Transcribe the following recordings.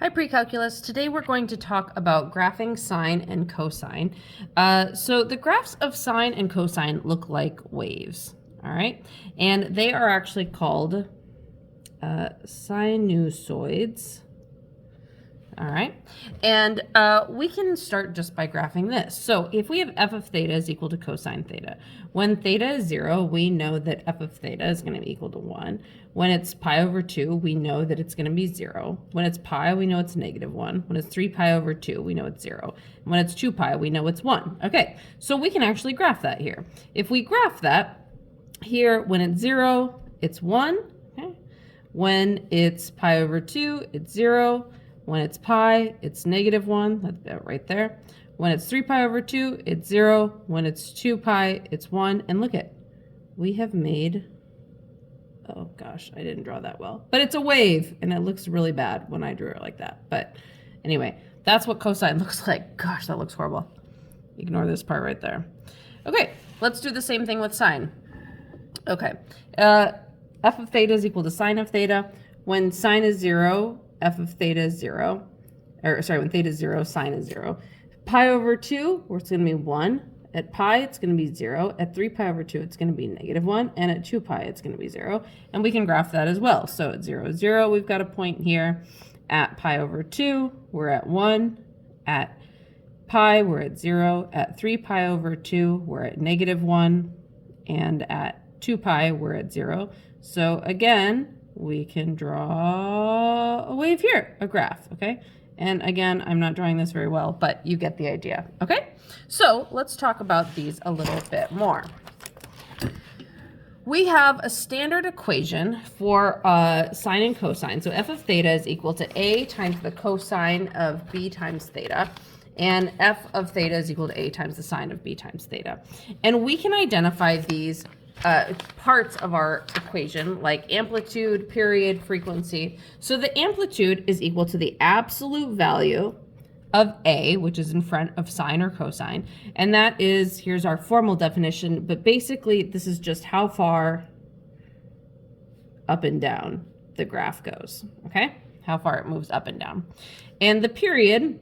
Hi, pre-calculus. Today we're going to talk about graphing sine and cosine. So the graphs of sine and cosine look like waves, all right? And they are actually called sinusoids. All right, and we can start just by graphing this. So if we have f of theta is equal to cosine theta, when theta is 0, we know that f of theta is going to be equal to 1. When it's pi over 2, we know that it's going to be 0. When it's pi, we know it's negative 1. When it's 3 pi over 2, we know it's 0. And when it's 2 pi, we know it's 1. Okay, so we can actually graph that here. If we graph that here, when it's 0, it's 1. Okay? When it's pi over 2, it's 0. When it's pi, it's negative 1. That's that right there. When it's 3 pi over 2, it's 0. When it's 2 pi, it's 1. And look at, we have made, oh gosh, I didn't draw that well. But it's a wave, and it looks really bad when I drew it like that. But anyway, that's what cosine looks like. Gosh, that looks horrible. Ignore this part right there. Okay, let's do the same thing with sine. Okay, f of theta is equal to sine of theta. When sine is 0, f of theta is 0, or sorry, when theta is 0, sine is 0. Pi over 2, it's going to be 1. At pi, it's going to be 0. At 3 pi over 2, it's going to be negative 1. And at 2 pi, it's going to be 0. And we can graph that as well. So at 0, 0, we've got a point here. At pi over 2, we're at 1. At pi, we're at 0. At 3 pi over 2, we're at negative 1. And at 2 pi, we're at 0. So again, we can draw a wave here, a graph, okay? And again, I'm not drawing this very well, but you get the idea, okay? So let's talk about these a little bit more. We have a standard equation for sine and cosine. So f of theta is equal to a times the cosine of b times theta. And f of theta is equal to a times the sine of b times theta. And we can identify these parts of our equation like amplitude, period, frequency. So the amplitude is equal to the absolute value of a, which is in front of sine or cosine. And that is, here's our formal definition, but basically this is just how far up and down the graph goes, okay? How far it moves up and down. And the period,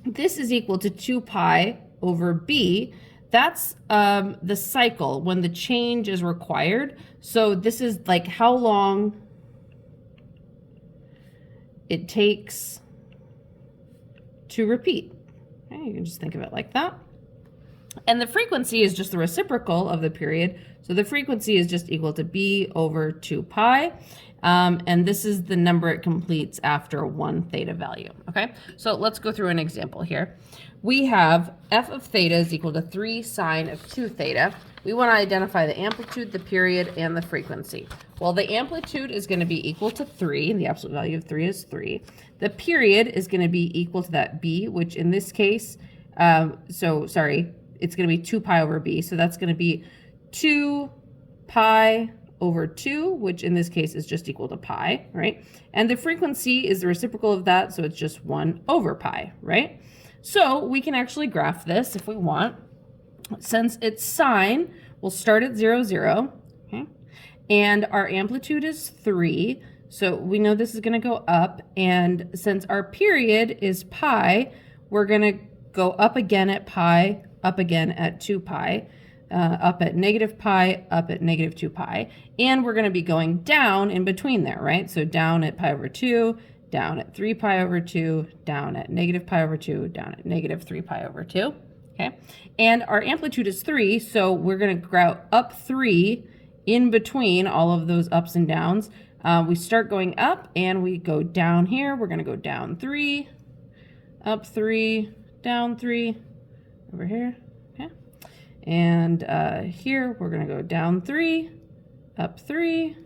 this is equal to 2 pi over b. That's the cycle when the change is required. So this is like how long it takes to repeat. Okay, you can just think of it like that. And the frequency is just the reciprocal of the period. So the frequency is just equal to b over 2 pi. And this is the number it completes after one theta value, okay? So let's go through an example here. We have f of theta is equal to 3 sine of 2 theta. We want to identify the amplitude, the period, and the frequency. Well, the amplitude is going to be equal to 3, and the absolute value of 3 is 3. The period is going to be equal to that b, which in this case, it's going to be 2 pi over b, so that's going to be 2 pi over 2, which in this case is just equal to pi, right? And the frequency is the reciprocal of that, so it's just 1 over pi, right? So we can actually graph this if we want. Since it's sine, we'll start at 0, 0, okay? And our amplitude is 3, so we know this is going to go up. And since our period is pi, we're going to go up again at pi, up again at 2 pi, up at negative pi, up at negative 2 pi. And we're going to be going down in between there, right? So down at pi over 2, down at 3 pi over 2, down at negative pi over 2, down at negative 3 pi over 2, okay? And our amplitude is 3, so we're going to go up 3 in between all of those ups and downs. We start going up and we go down here. We're going to go down 3, up 3, down 3, over here, okay? And here we're going to go down 3, up 3,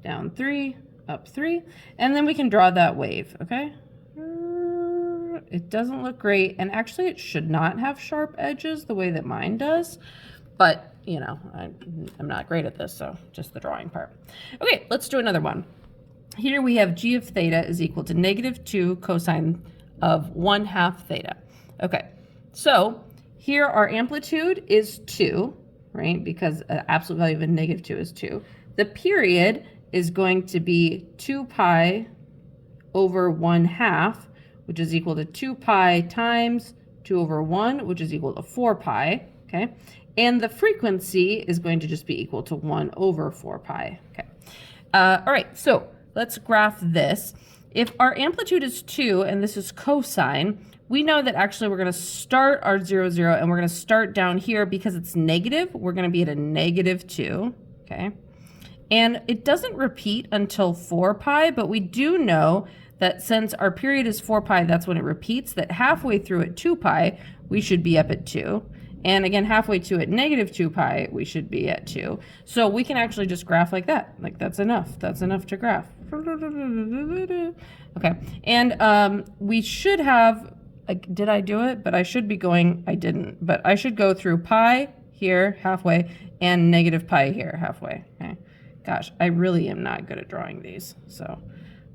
down 3, up 3, and then we can draw that wave, okay? It doesn't look great, and actually it should not have sharp edges the way that mine does, but you know, I'm not great at this, so just the drawing part. Okay, let's do another one. Here we have g of theta is equal to negative 2 cosine of 1/2 theta. Okay, so here our amplitude is 2, right? Because absolute value of a negative 2 is 2. The period is going to be 2 pi over 1/2, which is equal to 2 pi times 2 over 1, which is equal to 4 pi, okay? And the frequency is going to just be equal to 1 over 4 pi, okay? All right, so let's graph this. If our amplitude is 2 and this is cosine, we know that actually we're going to start our 0, 0, and we're going to start down here because it's negative. We're going to be at a -2, okay? And it doesn't repeat until 4 pi, but we do know that since our period is 4 pi, that's when it repeats, that halfway through at 2 pi, we should be up at 2. And again, halfway to at -2 pi, we should be at 2. So we can actually just graph like that. Like that's enough. That's enough to graph. Okay. And we should have, did I do it? But I should be going, I didn't. But I should go through pi here halfway and negative pi here halfway. Okay. Gosh, I really am not good at drawing these. So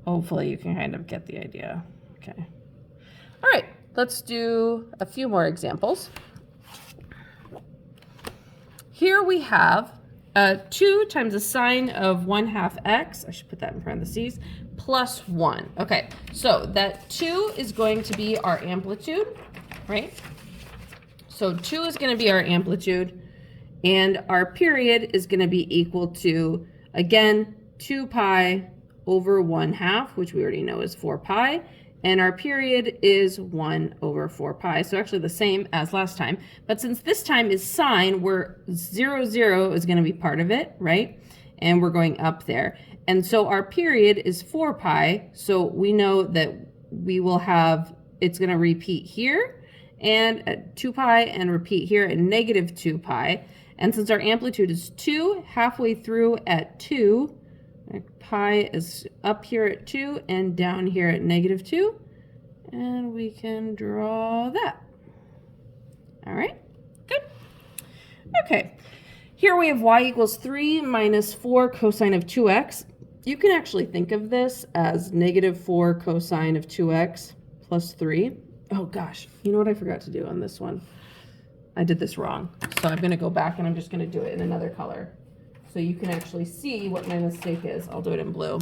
hopefully you can kind of get the idea. Okay. All right. Let's do a few more examples. Here we have 2 times the sine of 1/2 x, I should put that in parentheses, plus 1. Okay, so that 2 is going to be our amplitude, right? So 2 is going to be our amplitude, and our period is going to be equal to, again, 2 pi over 1/2, which we already know is 4 pi. And our period is 1 over 4 pi. So actually the same as last time. But since this time is sine, where 0, 0 is going to be part of it, right? And we're going up there. And so our period is 4 pi. So we know that we will have, it's going to repeat here and at 2 pi and repeat here at -2 pi. And since our amplitude is 2, halfway through at 2, pi is up here at 2 and down here at -2, and we can draw that. All right, good. Okay, here we have y equals 3 minus 4 cosine of 2x. You can actually think of this as -4 cosine of 2x plus 3. Oh gosh, you know what I forgot to do on this one? I did this wrong, so I'm going to go back and I'm just going to do it in another color, so you can actually see what my mistake is. I'll do it in blue.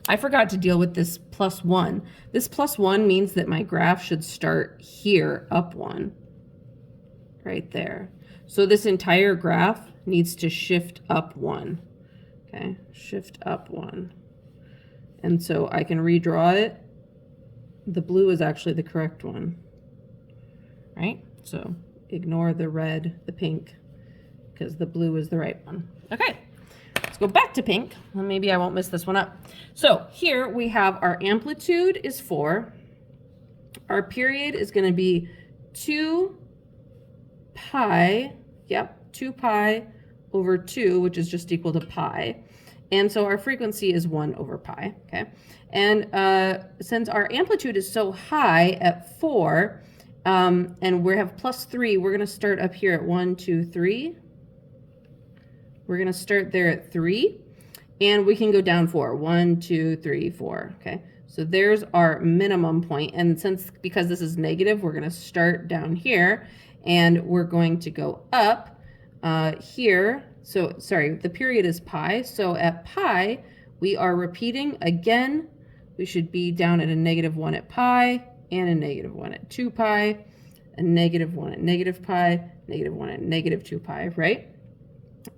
I forgot to deal with this plus 1. This plus 1 means that my graph should start here, up 1, right there. So this entire graph needs to shift up 1, okay? Shift up 1. And so I can redraw it. The blue is actually the correct one, right? So ignore the red, the pink, because the blue is the right one. Okay, let's go back to pink. Well, maybe I won't mess this one up. So here we have our amplitude is 4. Our period is going to be 2 pi, 2 pi over 2, which is just equal to pi. And so our frequency is 1 over pi, okay? And since our amplitude is so high at 4, and we have plus 3, we're going to start up here at 1, 2, 3. We're going to start there at 3, and we can go down 4. 1, 2, 3, 4. Okay, so there's our minimum point. And because this is negative, we're going to start down here, and we're going to go up here. So, sorry, the period is pi. So at pi, we are repeating again. We should be down at a -1 at pi, and a -1 at 2 pi, a -1 at negative pi, -1 at -2 pi, right?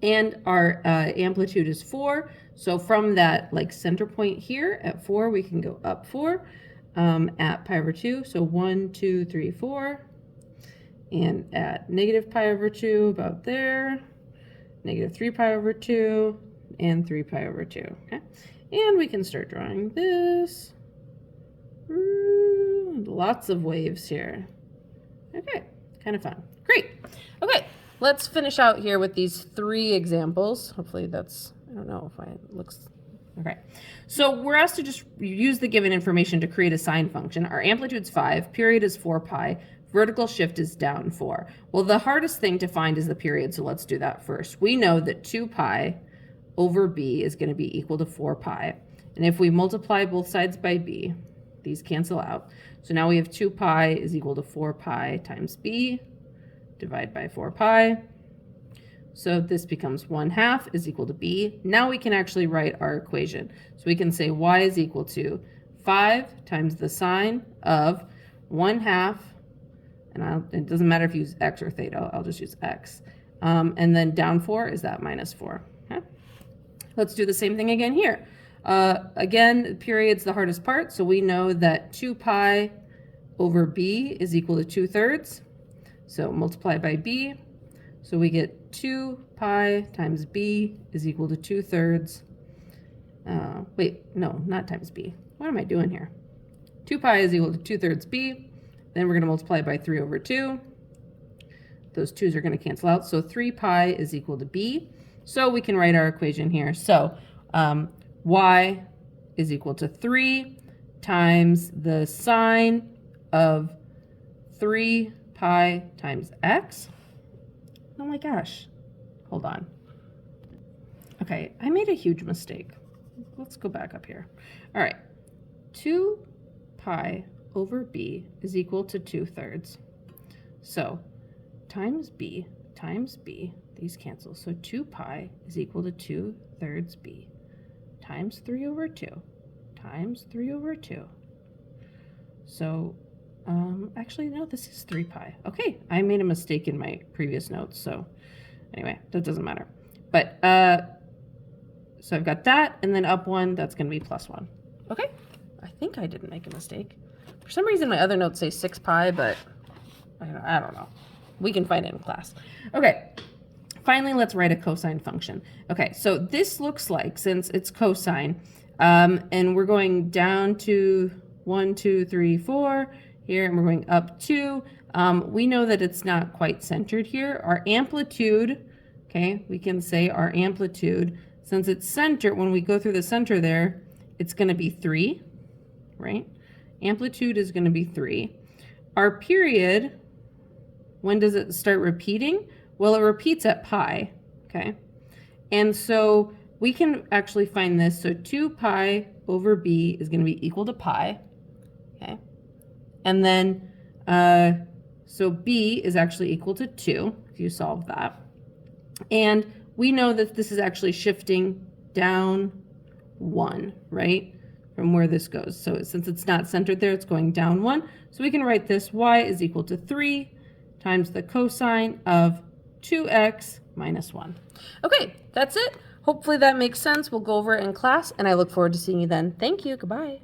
And our amplitude is 4. So from that like center point here at 4, we can go up 4 at pi over 2. So 1, 2, 3, 4. And at -pi over 2, about there, -3 pi over 2, and 3 pi over 2. Okay, and we can start drawing this. Lots of waves here. Okay, kind of fun. Great. Okay, let's finish out here with these 3 examples. Hopefully that's, I don't know if it looks, okay. So we're asked to just use the given information to create a sine function. Our amplitude's 5, period is 4 pi, vertical shift is down 4. Well, the hardest thing to find is the period, so let's do that first. We know that 2 pi over b is going to be equal to 4 pi. And if we multiply both sides by b, these cancel out. So now we have 2 pi is equal to 4 pi times b, divide by 4 pi. So this becomes 1/2 is equal to b. Now we can actually write our equation. So we can say y is equal to 5 times the sine of 1/2, and it doesn't matter if you use x or theta, I'll just use x. And then down 4 is that -4. Okay? Let's do the same thing again here. Again, period's the hardest part, so we know that 2 pi over b is equal to 2/3. So multiply by b. So we get 2 pi times b is equal to 2/3. Wait, no, not times b. What am I doing here? 2 pi is equal to 2/3 b. Then we're going to multiply by 3 over 2. Those 2's are going to cancel out. So 3 pi is equal to b. So we can write our equation here. So y is equal to 3 times the sine of 3 pi times x. Oh my gosh. Hold on. Okay, I made a huge mistake. Let's go back up here. All right. 2 pi over b is equal to 2/3. So times b, these cancel. So 2 pi is equal to 2/3 b times 3 over 2 times 3 over 2. So actually, no, this is 3 pi. Okay, I made a mistake in my previous notes. So anyway, that doesn't matter. But so I've got that, and then up 1, that's going to be +1. Okay, I think I didn't make a mistake. For some reason, my other notes say 6 pi, but I don't know. We can find it in class. Okay, finally, let's write a cosine function. Okay, so this looks like, since it's cosine, and we're going down to 1, 2, 3, 4 here, and we're going up 2, we know that it's not quite centered here. Our amplitude, okay, we can say our amplitude, since it's centered, when we go through the center there, it's going to be 3, right? Amplitude is going to be 3. Our period, when does it start repeating? Well, it repeats at pi, okay? And so we can actually find this. So 2 pi over b is going to be equal to pi, okay? And then, so b is actually equal to 2, if you solve that. And we know that this is actually shifting down 1, right? From where this goes. So since it's not centered there, it's going down 1. So we can write this y is equal to 3 times the cosine of 2x minus 1. Okay, that's it. Hopefully that makes sense. We'll go over it in class, and I look forward to seeing you then. Thank you. Goodbye.